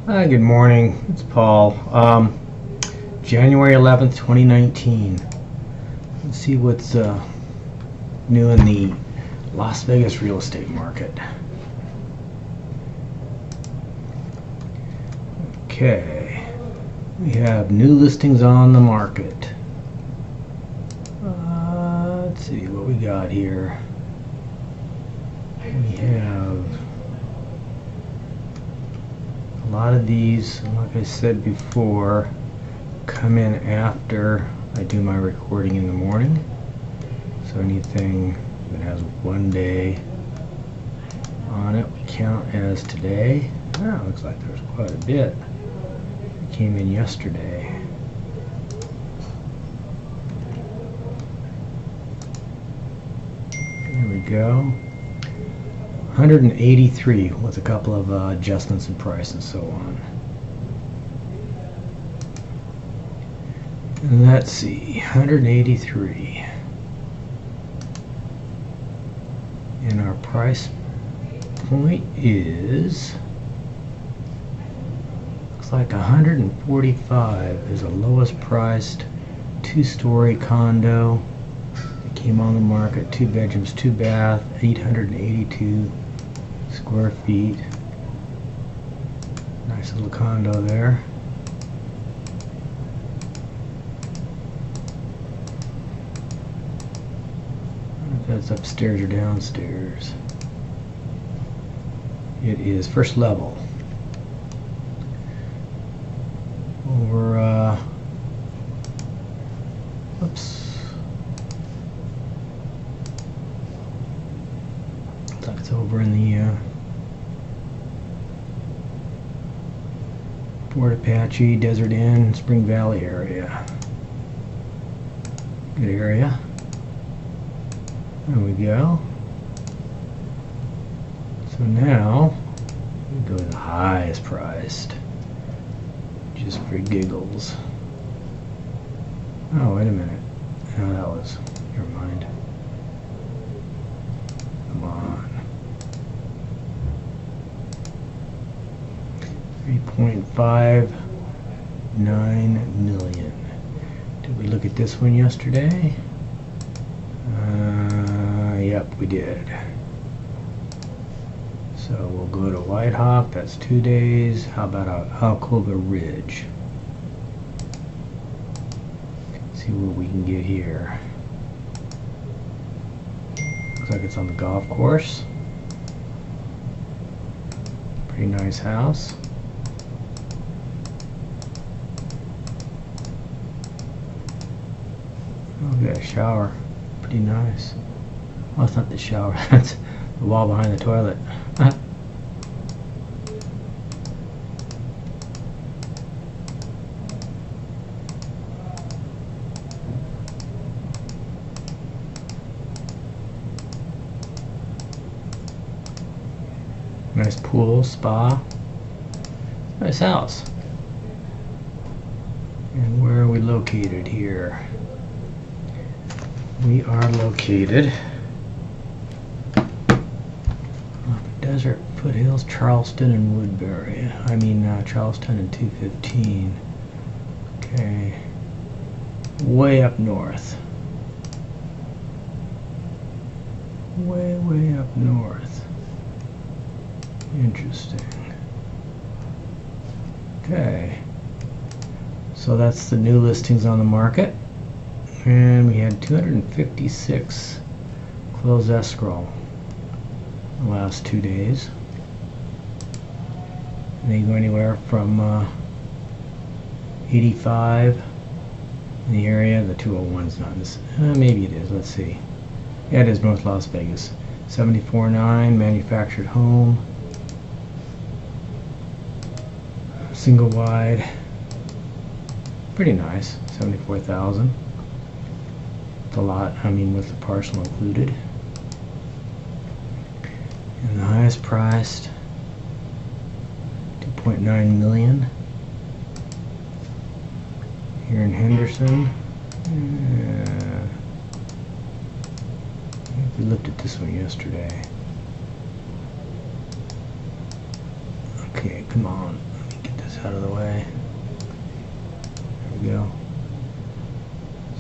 Hi, good morning. It's Paul. January 11th, 2019. Let's see what's new in the Las Vegas real estate market. Okay, we have new listings on the market. Let's see what we got here. We have a lot of these, like I said before, come in after I do my recording in the morning. So anything that has 1 day on it, we count as today. Oh, looks like there's quite a bit. It came in yesterday. There we go. 183 with a couple of adjustments in price and so on. And let's see, 183. And our price point is, looks like 145 is the lowest priced 2-story condo. It came on the market, 2 bedrooms, 2 bath, 882 square feet. Nice little condo there. I don't know if that's upstairs or downstairs. It is first level. Over, oops. Looks like it's over in the Fort Apache, Desert Inn, Spring Valley area. Good area. There we go. So now we go to the highest priced, just for giggles. Oh, wait a minute. No, that was, never mind. Come on. 3.59 million. Did we look at this one yesterday? Yep, we did. So we'll go to White Hawk, that's 2 days. How about Alcova Ridge? See what we can get here. Looks like it's on the golf course. Pretty nice house. Oh, we got a shower. Pretty nice. Well, it's not the shower, that's the wall behind the toilet. Nice pool, spa. Nice house. And where are we located here? We are located on the Desert Foothills, Charleston and Woodbury. Charleston and 215. Okay. Way up north. Way up north. Interesting. Okay. So that's the new listings on the market. And we had 256 closed escrow the last 2 days. And they go anywhere from 85 in the area. The 201's not in this. Maybe it is. Let's see. Yeah, it is North Las Vegas. 74.9 manufactured home. Single wide. Pretty nice. 74,000. A lot, with the parcel included. And the highest priced 2.9 million here in Henderson. We looked at this one yesterday. Okay, come on. Let me get out of the way. There we go.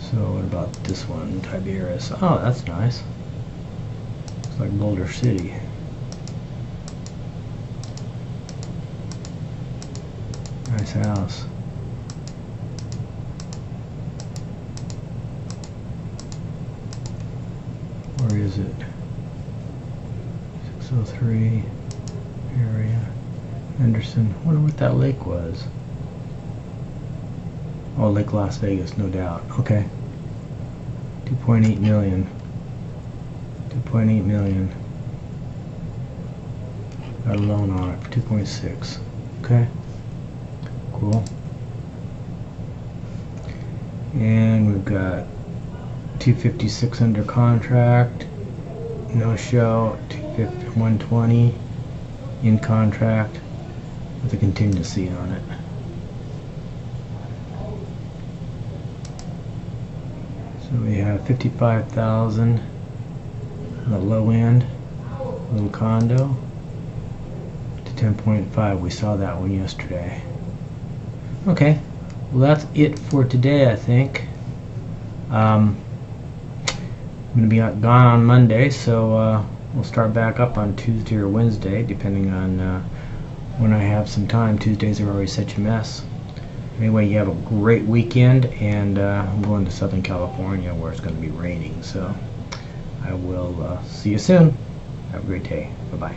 So what about this one, Tiberius? Oh, that's nice. Looks like Boulder City. Nice house. Where is it? 603 area. Henderson. Wonder what that lake was. Oh, Lake Las Vegas, no doubt. Okay. 2.8 million. 2.8 million. Got a loan on it for 2.6. Okay. Cool. And we've got 256 under contract. No show. 120 in contract with a contingency on it. So we have 55,000 on the low end, little condo, to 10.5. We saw that one yesterday. Okay, well that's it for today, I think. I'm going to be gone on Monday, so we'll start back up on Tuesday or Wednesday, depending on when I have some time. Tuesdays are always such a mess. Anyway, you have a great weekend, and I'm going to Southern California where it's going to be raining, so I will see you soon. Have a great day. Bye-bye.